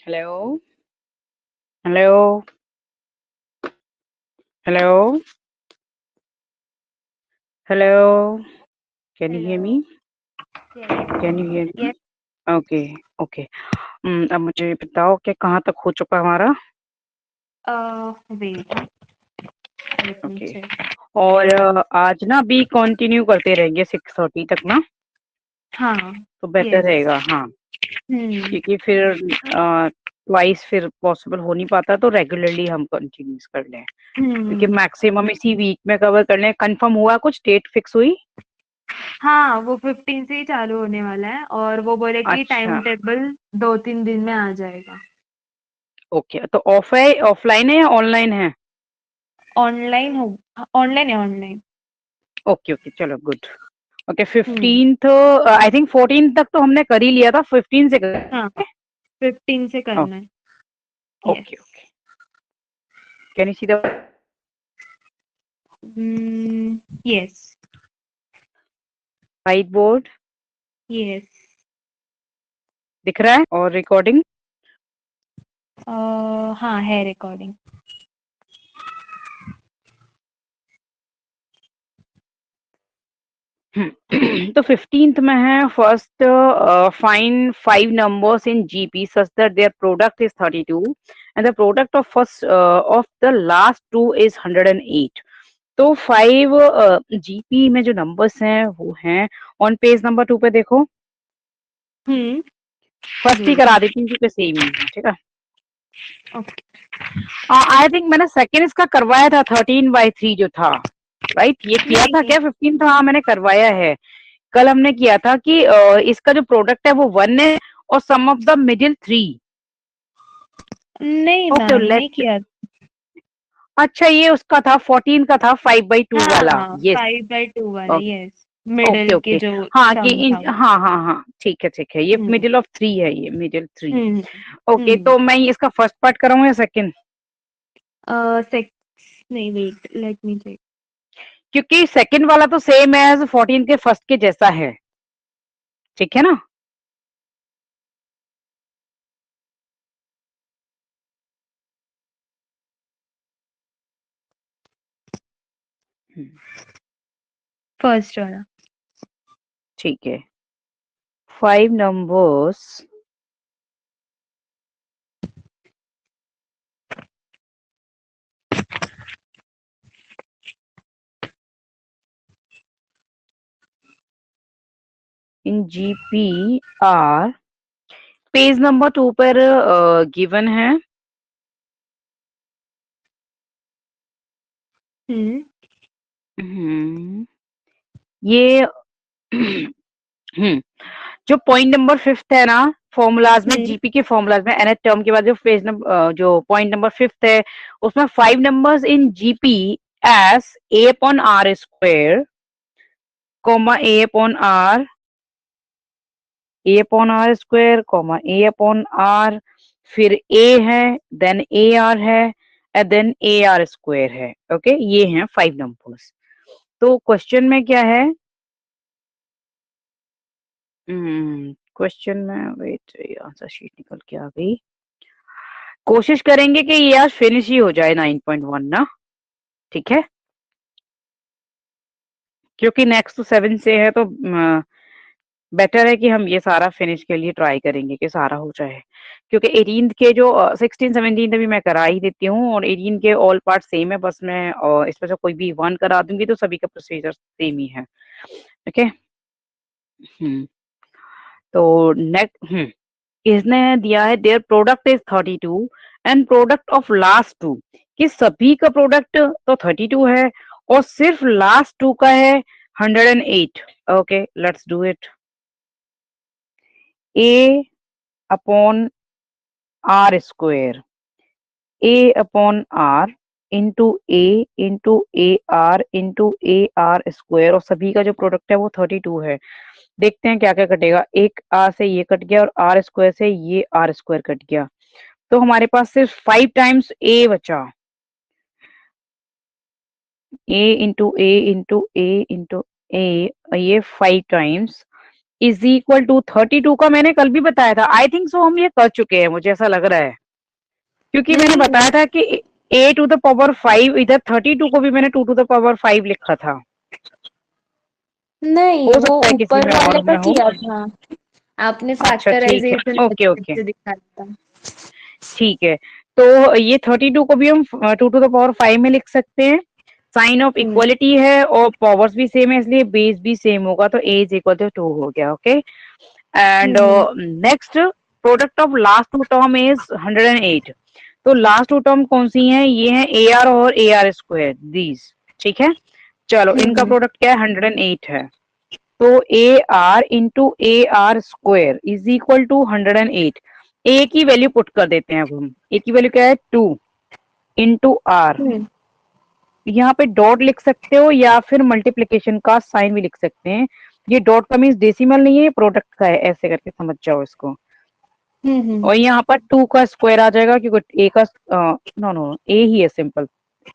Hello? Hello? Hello? Hello? Can you hear Hello. me? Yes. Can you hear me? Yes. Okay okay. अब मुझे बताओ कि कहाँ तक हो चुका हमारा। Wait. Let me okay. check. और आज ना अभी कंटिन्यू करते रहेंगे 6:30 तक ना, हाँ. तो बेटर Yes. रहेगा। हाँ, Hmm. क्योंकि फिर ट्वाइस फिर पॉसिबल हो नहीं पाता, तो रेगुलरली हम कंटिन्यूस कर लें, क्योंकि Hmm. मैक्सिमम इसी वीक में कवर कर लें। कंफर्म हुआ, कुछ डेट फिक्स हुई? हाँ, वो 15 से ही चालू होने वाला है और वो बोले कि अच्छा, टाइम टेबल 2-3 दिन में आ जाएगा। ओके। तो ऑफ है, ऑफलाइन है या ऑनलाइन है? ऑनलाइन हो, ऑनलाइन है ऑनलाइन। ओके ओके, चलो good. Okay, hmm. 15th, I think 14 तक तो हमने कर ही लिया था, 15 से कर। हाँ, 15 से करना है। Okay yes. Okay. Can you see the yes. White board? Yes. दिख रहा है? और रिकॉर्डिंग? हाँ, है रिकॉर्डिंग. तो 15th में है first, find 5 numbers in GP such that their product is 32 and the product of first of the last two is 108। तो 5 जीपी में जो नंबर्स हैं वो हैं, ऑन पेज नंबर 2 पे देखो। हम्म. फर्स्ट ही वेट. करा देती हूँ क्योंकि सेम ही है, ठीक है। ओके. आई थिंक मैंने सेकेंड इसका करवाया था 13/3 जो था, राइट? ये किया था नहीं, क्या 15 था? हाँ, मैंने करवाया है। कल हमने किया था कि इसका जो प्रोडक्ट है वो 1 है और सम ऑफ द मिडिल 3। नहीं ओके, मैम, नहीं लेट। किया. अच्छा, ये उसका था 14 का था, 5/2 वाला। हाँ, यस। 5/2 वाला. यस. मिडल ओके के ओके। जो हाँ कि सम था वो. हाँ हाँ हाँ, ठीक है ठीक है। ये हम्म. मिडिल ऑफ 3 है, ये मिडिल 3। हम्म. Okay, hmm. तो मैं इसका फर्स्ट पार्ट कराऊं या सेकंड? सेक्स. नहीं, वेट, लेट मी चेक. क्योंकि सेकंड वाला तो सेम है 14 के फर्स्ट के जैसा है, ठीक है ना? फर्स्ट वाला. ठीक है। 5 numbers in GP are, page number 2 पर गिवन है। हम्म. हम्म, ये जो पॉइंट नंबर 5th है ना, फॉर्मूलाज में, हम्म. जीपी के फॉर्मूलाज में, nth टर्म के बाद जो पेज नंबर, जो पॉइंट नंबर 5th है, उसमें 5 numbers in GP as a upon r square, comma a upon r square, comma a upon r, फिर a है, देन a r है, and then a r square है। Okay, ये हैं 5 numbers। तो question में क्या है? क्वेश्चन में, वेट, आंसर शीट निकल के आ गई। कोशिश करेंगे कि ये आज फिनिश ही हो जाए 9.1 ना, ठीक है? क्योंकि नेक्स्ट तो 7 से है, तो बेटर है कि हम ये सारा फिनिश के लिए ट्राई करेंगे कि सारा हो जाए। क्योंकि 18 के जो 16 17 अभी मैं करा ही देती हूँ, और 18 के ऑल पार्ट सेम है, बस मैं इसमें से कोई भी वन करा दूंगी तो सभी का प्रोसीजर सेम ही है। ओके। हम्म तो नेक्स्ट, इसने दिया है their product is 32 and product of last two, कि सभी का प्रोडक्ट तो 32 है और सिर्फ लास्ट टू का है 108। Okay, let's do it. A upon r square, a upon r into a r into a r square, और सभी का जो प्रोडक्ट है वो 32 है। देखते हैं क्या क्या कटेगा। एक आर से ये कट गया और आर स्क्वायर से ये आर स्क्वायर कट गया, तो हमारे पास सिर्फ 5 टाइम्स ए बचा। ए इंटू ए इंटू ए इंटू ए, ये 5 टाइम्स इज इक्वल टू 32 का मैंने कल भी बताया था, आई थिंक सो हम ये कर चुके हैं, मुझे ऐसा लग रहा है, क्योंकि मैंने नहीं बताया था कि a टू द पावर 5, इधर 32 को भी मैंने 2 टू द पावर 5 लिखा था। नहीं, हो वो सकता है किसी ऊपर में वाले और का में हो। किया था आपने, अच्छा ठीक है, फैक्टराइजेशन ओके ओके, से दिखाया था। ठीक है। तो ये 32 को भी हम 2 टू द पावर 5 में लिख सकते हैं। साइन ऑफ हम्म इक्वलिटी है और पावर्स भी सेम है, इसलिए बेस भी सेम होगा, तो a इज इक्वल टू 2 हो गया। Okay, and hmm next, product of last two term is 108। तो लास्ट टू टर्म कौन सी हैं? ये हैं ए आर और ए आर स्क्वायर, दीज। ठीक है, चलो इनका हम्म प्रोडक्ट क्या है? 108 है। तो a r into a r square is equal to 108। A की वैल्यू पुट कर देते हैं अब हम। ए की वैल्यू क्या है? 2 इंटू आर। हम्म यहाँ पे डॉट लिख सकते हो या फिर मल्टीप्लीकेशन का साइन भी लिख सकते हैं। ये डॉट का मीन्स डेसिमल नहीं है, ये प्रोडक्ट का है, ऐसे करके समझ जाओ इसको। हम्म और यहाँ पर 2 का स्क्वायर आ जाएगा, क्योंकि ए का नो नो ए ही है सिंपल,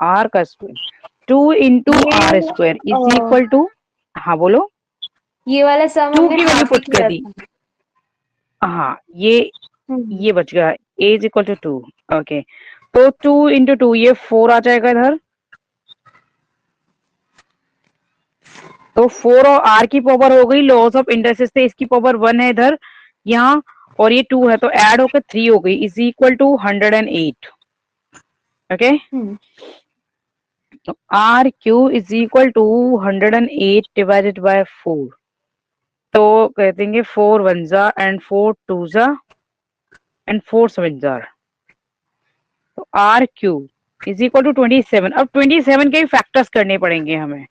आर का square. 2 into r square is equal to, हाँ बोलो। ये वाला सम 2 हमने की वैल्यू हाफ ही पुट कर किया दी, था। हाँ ये हम्म ये बच गया, ए इज इक्वल टू 2। ओके, तो 2 इंटू 2 ये 4 आ जाएगा इधर। तो 4 और आर की पावर हो गई, लॉस ऑफ इंडस्ट्री से इसकी पावर 1 है इधर यहाँ, और ये 2 है, तो ऐड होकर 3 हो गई, is equal to 108। Okay, hmm तो r cube is equal to 108 divided by 4। तो कह देंगे 4 वन जा एंड 4 टू जा एंड 4 सेवन जा। तो r cube is equal to 27। अब 27 के भी फैक्टर्स करने पड़ेंगे हमें।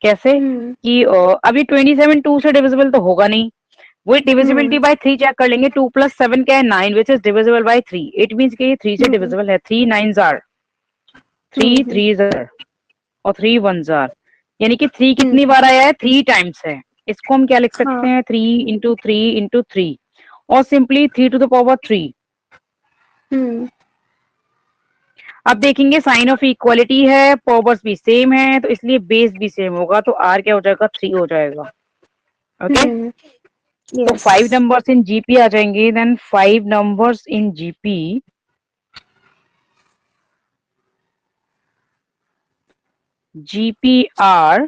कैसे हम्म कि अभी 27 2 से डिविजिबल तो होगा नहीं, वही डिविजिबिलिटी हम्म बाय 3 चेक कर लेंगे। 2 प्लस 7 क्या है? 9, which is divisible by 3। It means कि ये 3 से हम्म डिविजिबल है। 3 नाइन जार, 3 हम्म थ्री जार और 3 वन जार, यानी कि 3 कितनी हम्म बार आया है? 3 टाइम्स है। इसको हम क्या लिख सकते हाँ हैं? 3 इंटू 3 इंटू 3, और सिंपली 3 टू द पावर 3। हम्म अब देखेंगे साइन ऑफ इक्वालिटी है, पावर्स भी सेम है, तो इसलिए बेस भी सेम होगा, तो आर क्या हो जाएगा? 3 हो जाएगा। ओके, हम्म तो यस 5 नंबर्स इन जीपी आ जाएंगे, then 5 numbers in GP. GPR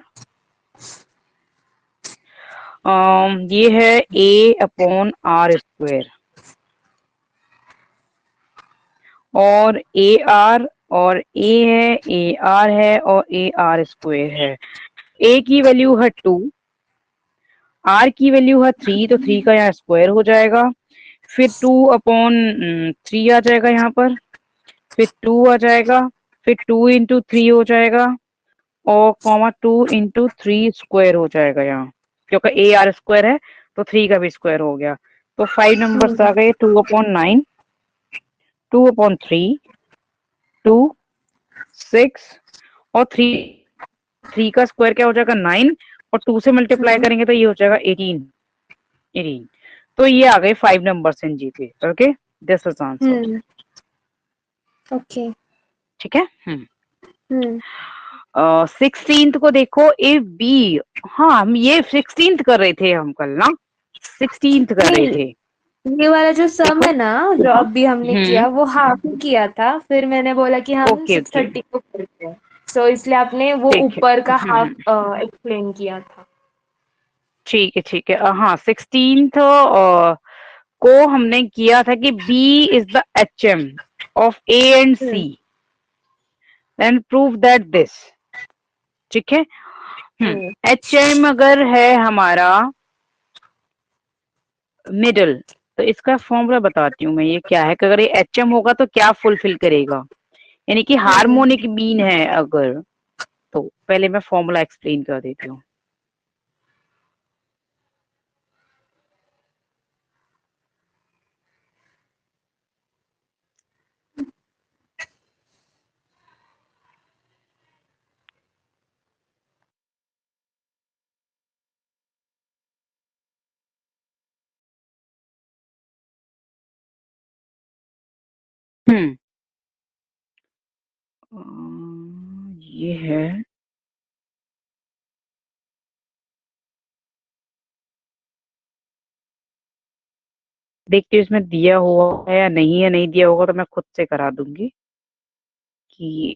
ये है ए अपॉन आर स्क्वायर, और ए आर, और ए है, ए आर है, और ए आर स्क्वायर है। ए की वैल्यू है 2, आर की वैल्यू है 3, तो 3 का यहाँ स्क्वायर हो जाएगा। फिर 2 अपॉन 3 आ जाएगा यहाँ पर, फिर 2 आ जाएगा, फिर 2 इंटू 3 हो जाएगा, और कॉमा 2 इंटू 3 स्क्वायर हो जाएगा यहाँ, क्योंकि ए आर स्क्वायर है, तो 3 का भी स्क्वायर हो गया। तो 5 नंबर्स आ हम्म गए, 2 अपॉन 9, 2 अपॉन 3, 2, 6 और 3। 3 का स्क्वायर क्या हो जाएगा? 9, और 2 से मल्टीप्लाई हम्म करेंगे तो ये हो जाएगा 18। 18, तो ये आ गए 5 numbers in GP. Okay, this is answer. Hmm okay ठीक है। हम्म 16th को देखो, ए बी, हाँ हम ये 16th कर रहे थे हम कल ना, 16th कर रहे नहीं, थे। ये वाला जो सम देखो, है ना, जो अभी हमने हम्म, किया वो हाफ ही किया था, फिर मैंने बोला कि हम ओके सिक्स ओके, थर्टी को करते हैं, तो इसलिए आपने वो ठीक है, ऊपर का हाफ एक्सप्लेन किया था। ठीक है, ठीक है। हाँ 16th को हमने किया था कि B is the H M of A and C, hmm then prove that this. ठीक है। हम्म एच एम अगर है हमारा मिडल, तो इसका फॉर्मूला बताती हूँ मैं, ये क्या है कि अगर ये एच एम होगा तो क्या फुलफिल करेगा, यानी कि हम्म हार्मोनिक मीन है अगर, तो पहले मैं फॉर्मूला एक्सप्लेन कर देती हूँ। हम्म ये है देखती हूँ इसमें दिया हुआ है या नहीं है, नहीं दिया होगा तो मैं खुद से करा दूंगी कि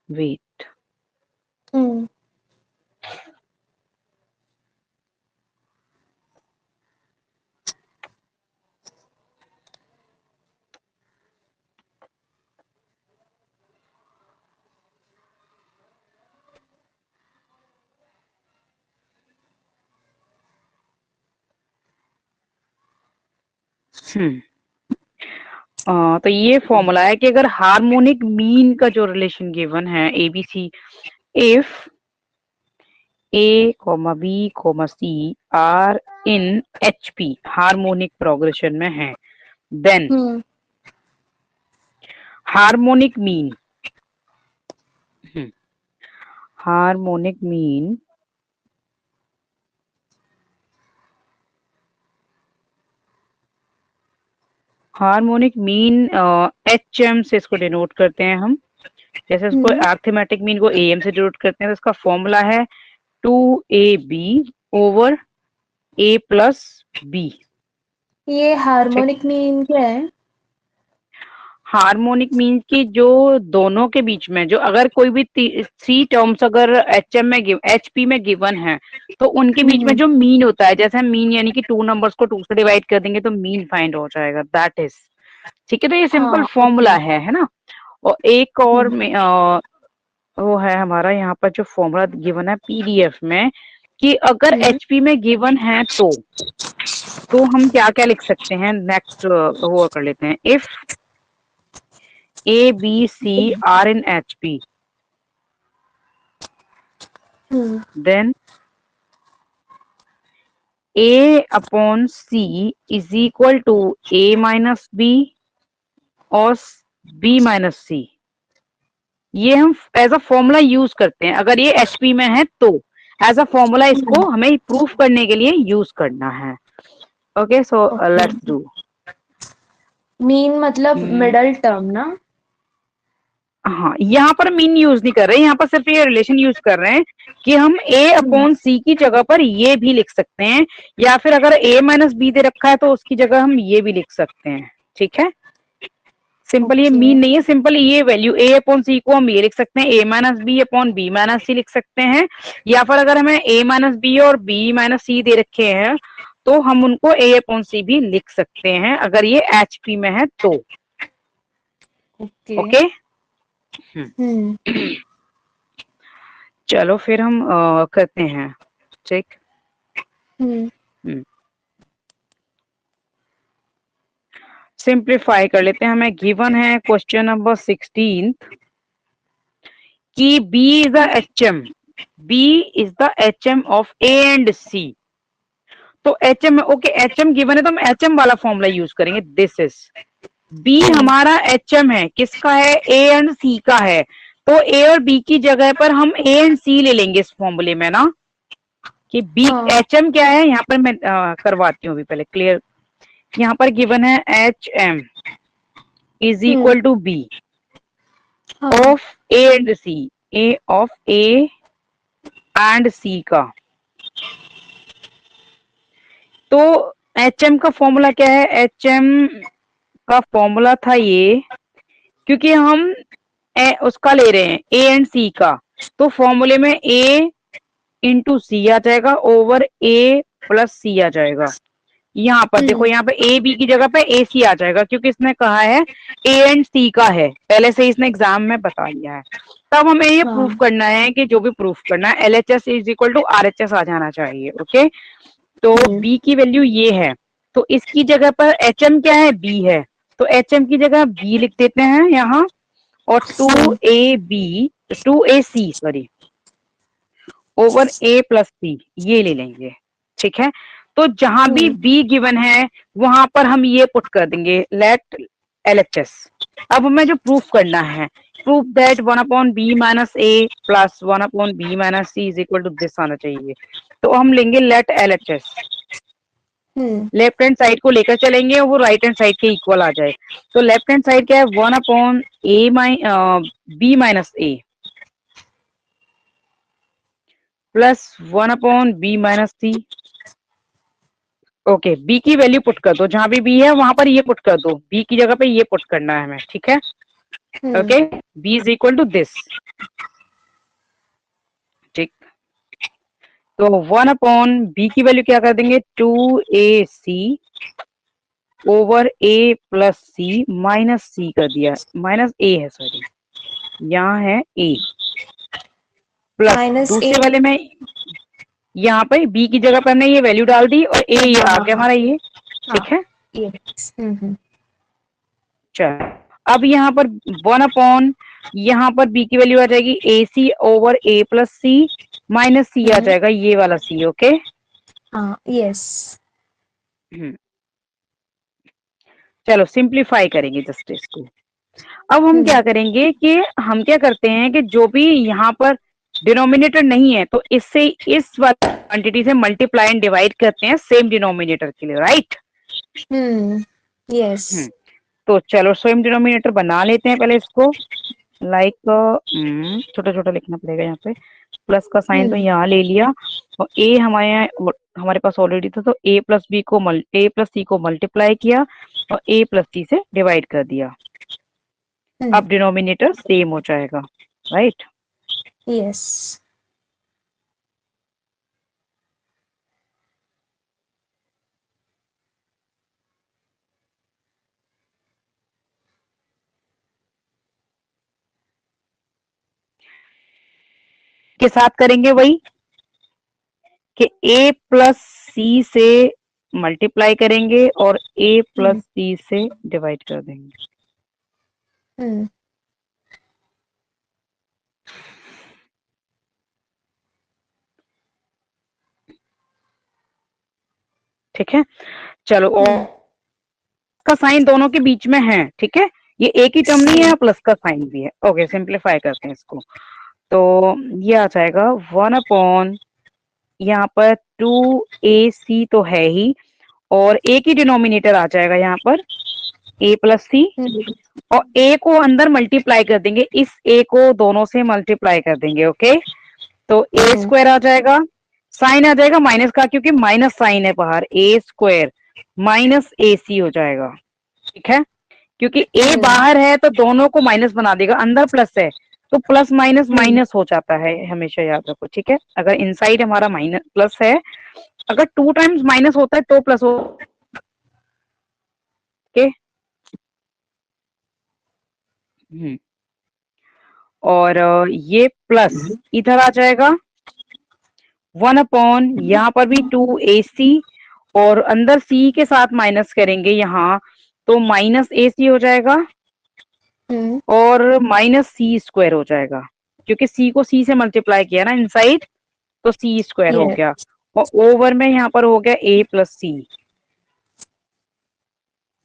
वेट। हम्म तो ये फॉर्मूला है कि अगर हार्मोनिक मीन का जो रिलेशन गिवन है ABC, if a comma b comma c are in HP harmonic progression में है, then hmm harmonic mean harmonic mean harmonic mean H M से इसको डिनोट करते हैं हम, जैसे इसको हम्म अर्थमेटिक मीन को ए एम से डिनोट करते हैं, तो इसका फॉर्मूला है 2ab ओवर ए प्लस बी। ये ठीक, हार्मोनिक मीन क्या है? हार्मोनिक मीन की जो दोनों के बीच में जो अगर कोई भी थ्री टर्म्स अगर एच एम में एचपी में गिवन है तो उनके बीच में हम्म जो मीन होता है, जैसे हम मीन यानी कि टू नंबर्स को टू से डिवाइड कर देंगे तो मीन फाइंड हो जाएगा, दैट इज। ठीक है, तो ये सिंपल हाँ फॉर्मूला ओके। है ना। और एक और हम्म वो है हमारा यहाँ पर जो फॉर्मूला गिवन है पीडीएफ में कि अगर हम्म एचपी में गिवन है तो हम क्या क्या लिख सकते हैं, नेक्स्ट वो कर लेते हैं, if a b c are in HP hmm then a upon c is equal to a minus b और बी माइनस सी। ये हम एज अ फॉर्मूला यूज करते हैं अगर ये एचपी में है तो, एज अ फॉर्मूला इसको हमें प्रूफ करने के लिए यूज करना है। Okay, so okay. Let's do. Mean मतलब मिडल टर्म ना? हाँ, यहाँ पर मीन यूज नहीं कर रहे, यहाँ पर सिर्फ ये रिलेशन यूज कर रहे हैं कि हम ए हम्म अपॉन सी की जगह पर ये भी लिख सकते हैं, या फिर अगर ए माइनस बी दे रखा है तो उसकी जगह हम ये भी लिख सकते हैं। ठीक है, सिंपल ये ओके। मीन नहीं है, सिंपल ये वैल्यू ए अपॉन सी को हम ये लिख सकते हैं, a minus b upon b minus c लिख सकते हैं, या फिर अगर हमें ए माइनस बी और बी माइनस सी दे रखे हैं तो हम उनको ए अपॉन सी भी लिख सकते हैं अगर ये एचपी में है तो। ओके। ओके, हम्म चलो फिर हम करते हैं चेक। हम्म सिंप्लीफाई कर लेते हैं, हमें गिवन है क्वेश्चन नंबर 16 कि B is the HM, B is the HM of A and C। तो HM, ओके HM गिवन है तो हम HM वाला फॉर्मूला यूज करेंगे, दिस इज B हमारा HM है, किसका है, A एंड C का है, तो A और B की जगह पर हम A एंड C ले लेंगे इस फॉर्मूले में ना, कि B हाँ HM क्या है, यहाँ पर मैं करवाती हूँ अभी पहले क्लियर। यहाँ पर गिवन है HM is equal to B हाँ of A and c, a of A and c का। तो एच एम का फॉर्मूला क्या है, एच एम का फॉर्मूला था ये, क्योंकि हम उसका ले रहे हैं ए एंड सी का, तो फॉर्मूले में ए इंटू सी आ जाएगा ओवर ए प्लस सी आ जाएगा। यहाँ पर देखो, यहाँ पे ए बी की जगह पे ए सी आ जाएगा, क्योंकि इसने कहा है ए एंड सी का है, पहले से इसने एग्जाम में बता दिया है। तब हमें ये प्रूफ हाँ करना है कि जो भी प्रूफ करना है LHS is equal to RHS आ जाना चाहिए। ओके, तो B की वैल्यू ये है, तो इसकी जगह पर HM क्या है, B है, तो HM की जगह B लिख देते हैं यहाँ, और 2AC sorry over A plus c ये ले लेंगे। ठीक है, तो जहां भी B गिवन है वहां पर हम ये पुट कर देंगे, लेट LHS। अब हमें जो प्रूफ करना है, proof that 1/b minus a plus 1/b minus c is equal to this आना चाहिए, तो हम लेंगे let LHS। Left hand side को लेकर चलेंगे और वो राइट हैंड साइड के इक्वल आ जाए। तो लेफ्ट हैंड साइड क्या है, 1/b-a plus 1/b-c। Okay, b की वैल्यू पुट कर दो, जहां भी b है वहां पर ये पुट कर दो, b की जगह पे ये पुट करना है हमें, ठीक है। Okay, b is equal to this, ठीक। तो 1/b की वैल्यू क्या कर देंगे, 2ac over a plus c minus c कर दिया, माइनस a है, सॉरी यहाँ है a प्लस दूसरे वाले में यहाँ पे b की जगह पर हमने ये वैल्यू डाल दी और a ये आ गया हमारा ये, ठीक है। चलो अब यहाँ पर 1/, यहाँ पर b की वैल्यू आ जाएगी ac over a plus c minus c आ जाएगा, ये वाला c, ओके। यस। चलो सिंप्लीफाई करेंगे जस्ट इसको। अब हम क्या करेंगे कि हम क्या करते हैं कि जो भी यहाँ पर डिनोमिनेटर नहीं है तो इससे इस वाली क्वांटिटी से मल्टीप्लाई एंड डिवाइड करते हैं सेम डिनोमिनेटर के लिए, राइट। यस। तो चलो सेम डिनोमिनेटर बना लेते हैं पहले इसको, लाइक छोटा छोटा लिखना पड़ेगा, यहाँ पे प्लस का साइन तो यहाँ ले लिया और a हमारे पास ऑलरेडी था, तो a प्लस सी को मल्टीप्लाई किया और a प्लस सी से डिवाइड कर दिया। अब डिनोमिनेटर सेम हो जाएगा, राइट। यस। के साथ करेंगे वही कि a प्लस सी से मल्टीप्लाई करेंगे और a प्लस सी से डिवाइड कर देंगे। ठीक है, चलो और का साइन दोनों के बीच में है, ठीक है, ये एक ही टर्म नहीं है, प्लस का साइन भी है। ओके, सिंप्लीफाई करते हैं इसको, तो ये आ जाएगा 1/, यहाँ पर 2ac तो है ही और एक ही डिनोमिनेटर आ जाएगा यहाँ पर a प्लस सी, और a को अंदर मल्टीप्लाई कर देंगे, इस a को दोनों से मल्टीप्लाई कर देंगे, ओके। तो a स्क्वायर आ जाएगा, साइन आ जाएगा माइनस का क्योंकि माइनस साइन है बाहर, a स्क्वायर माइनस ac हो जाएगा, ठीक है, क्योंकि a बाहर है तो दोनों को माइनस बना देगा, अंदर प्लस है तो प्लस माइनस माइनस हो जाता है, हमेशा याद रखो, ठीक है। अगर इनसाइड हमारा माइनस प्लस है, अगर 2 टाइम्स माइनस होता है तो प्लस हो, ओके। और ये प्लस इधर आ जाएगा 1/, यहाँ पर भी 2ac और अंदर c के साथ माइनस करेंगे यहाँ, तो माइनस ac हो जाएगा और माइनस c स्क्वायर हो जाएगा, क्योंकि c को c से मल्टीप्लाई किया ना इनसाइड, तो c स्क्वायर हो गया और ओवर में यहाँ पर हो गया a प्लस c,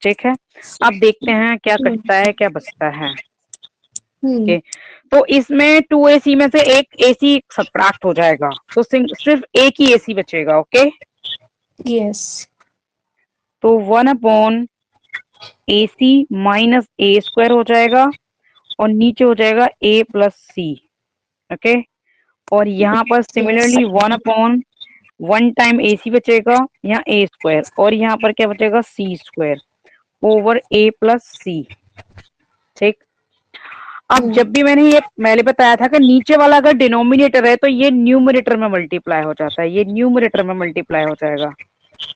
ठीक है। अब देखते हैं क्या कटता है क्या बचता है, ओके। तो इसमें 2ac में से एक ac सब्ट्रैक्ट हो जाएगा, तो सिर्फ एक ही ac बचेगा, ओके। यस। तो 1/, ac माइनस a स्क्वायर हो जाएगा और नीचे हो जाएगा a प्लस c, ओके। और यहाँ पर सिमिलरली 1/, 1 टाइम ac बचेगा, यहाँ a स्क्वायर और यहाँ पर क्या बचेगा c square over a plus c, ठीक। अब जब भी मैंने ये पहले बताया था कि नीचे वाला अगर डिनोमिनेटर है तो ये न्यूमरेटर में मल्टीप्लाई हो जाता है, ये न्यूमरेटर में मल्टीप्लाई हो जाएगा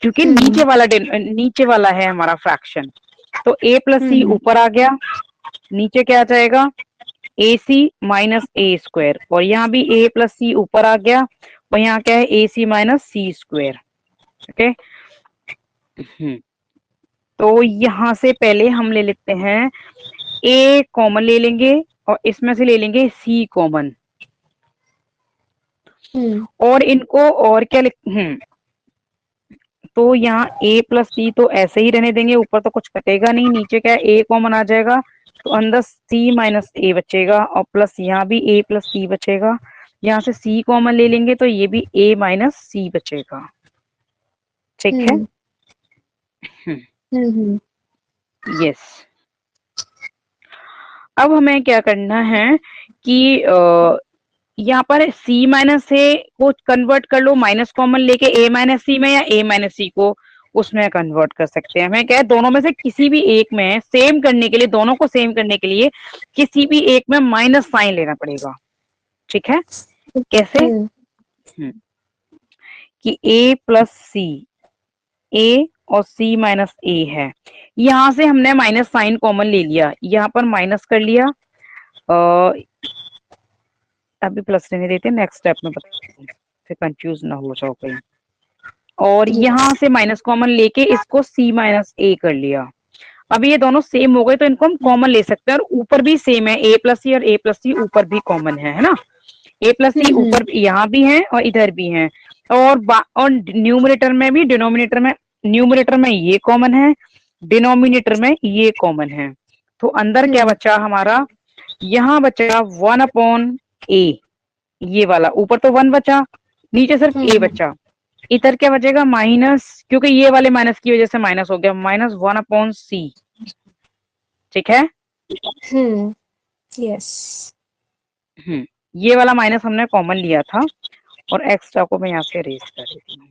क्योंकि नीचे वाला है हमारा फ्रैक्शन। तो a प्लस सी ऊपर आ गया, नीचे क्या आ जाएगा ac माइनस a स्क्वायर, और यहाँ भी a प्लस सी ऊपर आ गया और यहाँ क्या है ac minus c square, okay. तो यहाँ से पहले हम ले लेते हैं a कॉमन ले लेंगे और इसमें से ले लेंगे c कॉमन, और इनको और क्या तो यहाँ a प्लस सी तो ऐसे ही रहने देंगे, ऊपर तो कुछ कटेगा नहीं, नीचे क्या है a कॉमन आ जाएगा तो अंदर c माइनस a बचेगा और प्लस यहाँ भी a प्लस सी बचेगा, यहाँ से c कॉमन ले लेंगे तो ये भी a माइनस सी बचेगा, ठीक है। यस। अब हमें क्या करना है कि यहाँ पर सी माइनस ए को कन्वर्ट कर लो माइनस कॉमन लेके ए माइनस सी में, या ए माइनस सी को उसमें कन्वर्ट कर सकते हैं। हमें क्या है दोनों में से किसी भी एक में सेम करने के लिए, दोनों को सेम करने के लिए किसी भी एक में माइनस साइन लेना पड़ेगा। ठीक है, कैसे? कि a प्लस सी, ए और सी माइनस ए है, यहाँ से हमने माइनस साइन कॉमन ले लिया, यहाँ पर माइनस कर लिया, अभी प्लस लेने देते हैं, नेक्स्ट स्टेप में बताते हैं, फिर कंफ्यूज ना हो जाओ कहीं। और यहाँ से माइनस कॉमन लेके इसको सी माइनस ए कर लिया। अभी ये दोनों सेम हो गए तो इनको हम कॉमन ले सकते हैं, और ऊपर भी सेम है, ए प्लस सी और ए प्लस सी ऊपर भी कॉमन है ना। ए प्लस सी ऊपर यहाँ भी है और इधर भी है, और न्यूमरेटर में भी, डिनोमिनेटर में, न्यूमरेटर में ये कॉमन है, डिनोमिनेटर में ये कॉमन है। तो अंदर क्या बचा हमारा, यहाँ बचा 1/a, ये वाला, ऊपर तो 1 बचा, नीचे सिर्फ a बचा। इधर क्या बचेगा माइनस, क्योंकि ये वाले माइनस की वजह से माइनस हो गया, माइनस 1/c। ठीक है, यस। ये वाला माइनस हमने कॉमन लिया था, और एक्स्ट्रा को मैं यहाँ से अरेज कर देती हूँ।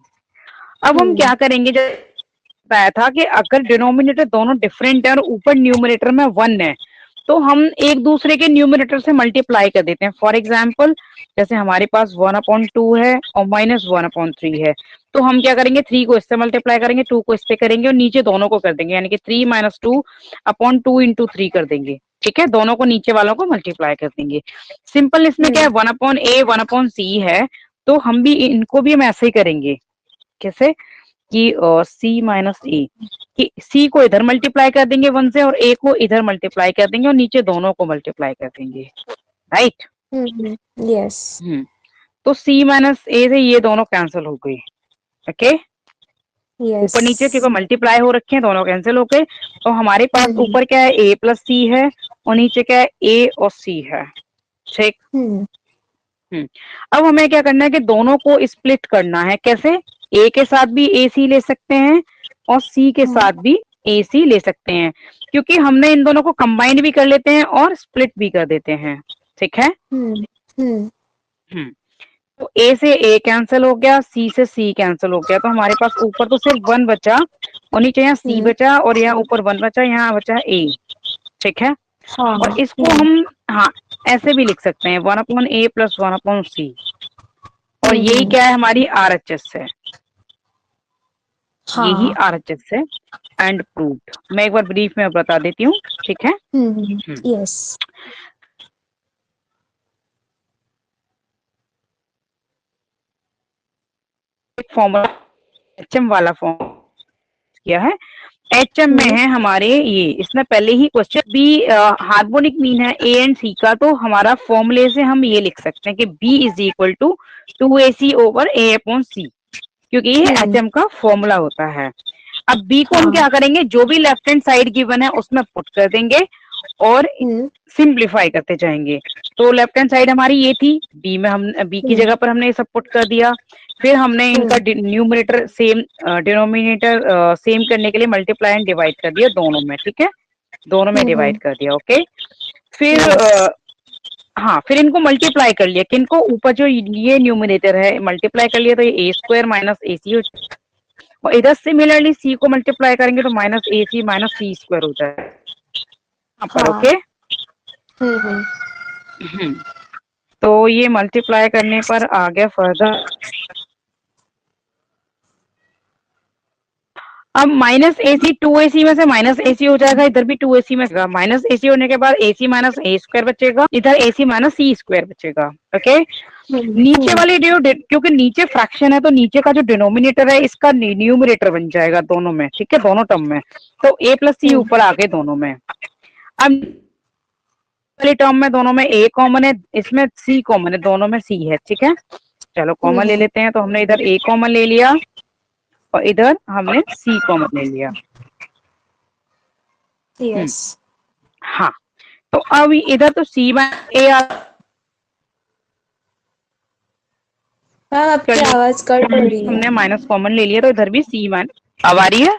अब हम क्या करेंगे, जैसे बताया था कि अगर डिनोमिनेटर दोनों डिफरेंट है और ऊपर न्यूमरेटर में 1 है, तो हम एक दूसरे के न्यूमरेटर से मल्टीप्लाई कर देते हैं। फॉर एग्जाम्पल जैसे हमारे पास 1/2 है और माइनस 1/3 है, तो हम क्या करेंगे, 3 को इससे मल्टीप्लाई करेंगे, 2 को इससे करेंगे, और नीचे दोनों को कर देंगे, यानी कि 3 - 2/2 इंटू 3 कर देंगे। ठीक है, दोनों को नीचे वालों को मल्टीप्लाई कर देंगे। सिंपल, इसमें क्या है 1/a 1/c है, तो हम भी इनको भी हम ऐसे ही करेंगे। कैसे कि c माइनस ए, कि c को इधर मल्टीप्लाई कर देंगे 1 से, और a को इधर मल्टीप्लाई कर देंगे, और नीचे दोनों को मल्टीप्लाई कर देंगे। राइट? यस। तो c माइनस ए से ये दोनों कैंसिल हो गई। ओके, ऊपर नीचे क्योंकि मल्टीप्लाई हो रखे हैं, दोनों कैंसिल हो गए। तो हमारे पास ऊपर क्या है, a प्लस सी है, और नीचे क्या है, a और c है। ठीक। अब हमें क्या करना है कि दोनों को स्प्लिट करना है। कैसे? a के साथ भी ac ले सकते हैं, और c के साथ भी ac ले सकते हैं, क्योंकि हमने इन दोनों को कंबाइन भी कर लेते हैं और स्प्लिट भी कर देते हैं। ठीक है। तो a से a कैंसिल हो गया, c से c कैंसिल हो गया, तो हमारे पास ऊपर तो सिर्फ 1 बचा, और नीचे यहाँ c बचा, और यहाँ ऊपर 1 बचा, यहाँ बचा a। ठीक है, और इसको हम ऐसे भी लिख सकते हैं 1/a प्लस 1/c, और यही क्या है, हमारी RHS है। यही RHS है एंड प्रूव्ड। मैं एक बार ब्रीफ में बता देती हूँ। ठीक है। यस। फॉर्मूला HM वाला फॉर्म किया है। HM में है हमारे ये, इसने पहले ही क्वेश्चन बी हार्मोनिक मीन है a एंड c का, तो हमारा फॉर्मूले से हम ये लिख सकते हैं कि b is equal to 2ac over a/c, क्योंकि ये HM का फॉर्मूला होता है। अब b को हम क्या करेंगे, जो भी लेफ्ट हैंड साइड गिवन है उसमें पुट कर देंगे और सिंप्लीफाई करते जाएंगे। तो लेफ्ट हैंड साइड हमारी ये थी, b में हम b की जगह पर हमने ये सब पुट कर दिया। फिर हमने इनका न्यूमरेटर सेम, डिनोमिनेटर सेम करने के लिए मल्टीप्लाई एंड डिवाइड कर दिया दोनों में। ठीक है, दोनों में डिवाइड कर दिया। ओके, फिर फिर इनको मल्टीप्लाई कर लिया, किनको, ऊपर जो ये न्यूमरेटर है मल्टीप्लाई कर लिया, तो ये a² माइनस ac, और इधर सिमिलरली c को मल्टीप्लाई करेंगे तो माइनस ac माइनस c² हो जाएगा। ओके, तो ये मल्टीप्लाई करने पर आ गया फर्दर। अब माइनस AC 2AC में से माइनस AC हो जाएगा, इधर भी 2AC में माइनस AC होने के बाद AC माइनस a² बचेगा, इधर AC माइनस c² बचेगा। ओके, नीचे वाली क्योंकि नीचे फ्रैक्शन है, तो नीचे का जो डिनोमिनेटर है इसका न्यूमरेटर बन जाएगा दोनों में। ठीक है, दोनों टर्म में, तो a प्लस c ऊपर आ गए दोनों में। अब वाली टर्म में दोनों में a कॉमन है, इसमें c कॉमन है, दोनों में c है। ठीक है, चलो कॉमन ले लेते हैं, तो हमने इधर a कॉमन ले लिया और इधर हमने c कॉमन ले लिया। यस। हाँ, तो अब इधर तो c माइनस a आपकी आवाज कट हो रही है। हमने माइनस कॉमन ले लिया, तो इधर भी c माइनस, अब आ रही है?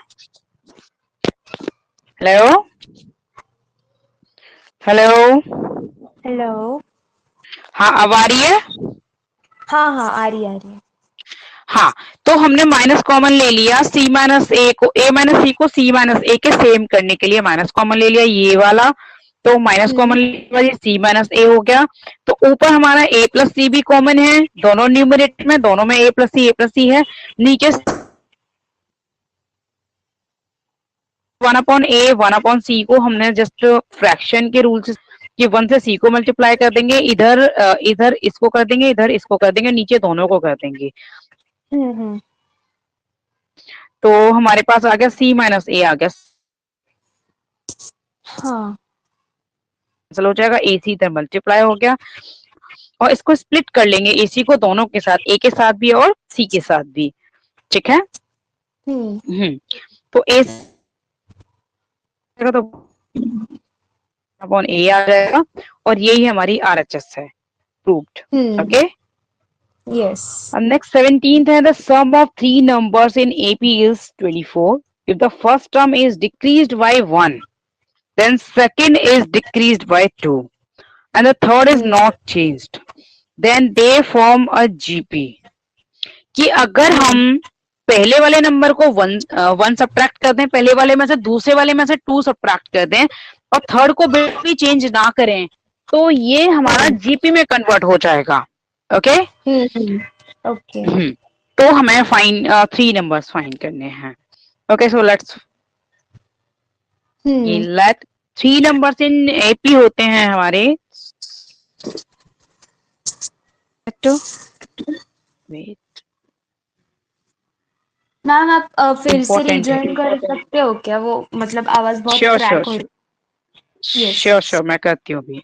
Hello hello. हेलो। हाँ, अब आ रही है? हाँ हाँ, आ रही है। हाँ, तो हमने माइनस कॉमन ले लिया, सी माइनस ए को, ए माइनस सी को सी माइनस ए के सेम करने के लिए माइनस कॉमन ले लिया ये वाला, तो माइनस कॉमन सी माइनस ए हो गया। तो ऊपर हमारा ए प्लस सी भी कॉमन है, दोनों न्यूमरेटर में, दोनों में ए प्लस सी है। नीचे 1/a 1/c को हमने जस्ट फ्रैक्शन के रूल से कि 1 से c को मल्टीप्लाई कर देंगे, इधर इधर इसको कर देंगे, इधर इसको कर देंगे, नीचे दोनों को कर देंगे। तो हमारे पास आ गया c माइनस ए आ गया। हाँ। कैंसिल हो जाएगा, ac इधर मल्टीप्लाई हो गया और इसको स्प्लिट कर लेंगे ac को दोनों के साथ, a के साथ भी और c के साथ भी। ठीक है। तो a तो अपॉन a आ जाएगा और यही हमारी RHS है, proved. Okay. Yes. And next 17th है, the sum of three numbers in AP is 24. If the first term is decreased by 1, then second is decreased by 2, and the third is not changed, then they form a GP. कि अगर हम पहले वाले number को one subtract कर दें, पहले वाले में से दूसरे वाले में से 2 सब्ट्रैक्ट कर दें और थर्ड को बिल्कुल भी चेंज ना करें, तो ये हमारा जीपी में कन्वर्ट हो जाएगा। ओके। ओके। तो हमें फाइन 3 नंबर्स फाइंड करने हैं। Okay, so let's let 3 numbers in AP होते हैं हमारे। वेट मैम, आप फिर से रिजॉइन कर सकते हो क्या? वो मतलब आवाज बहुत क्रैक हो रही है। श्योर मैं करती हूँ अभी।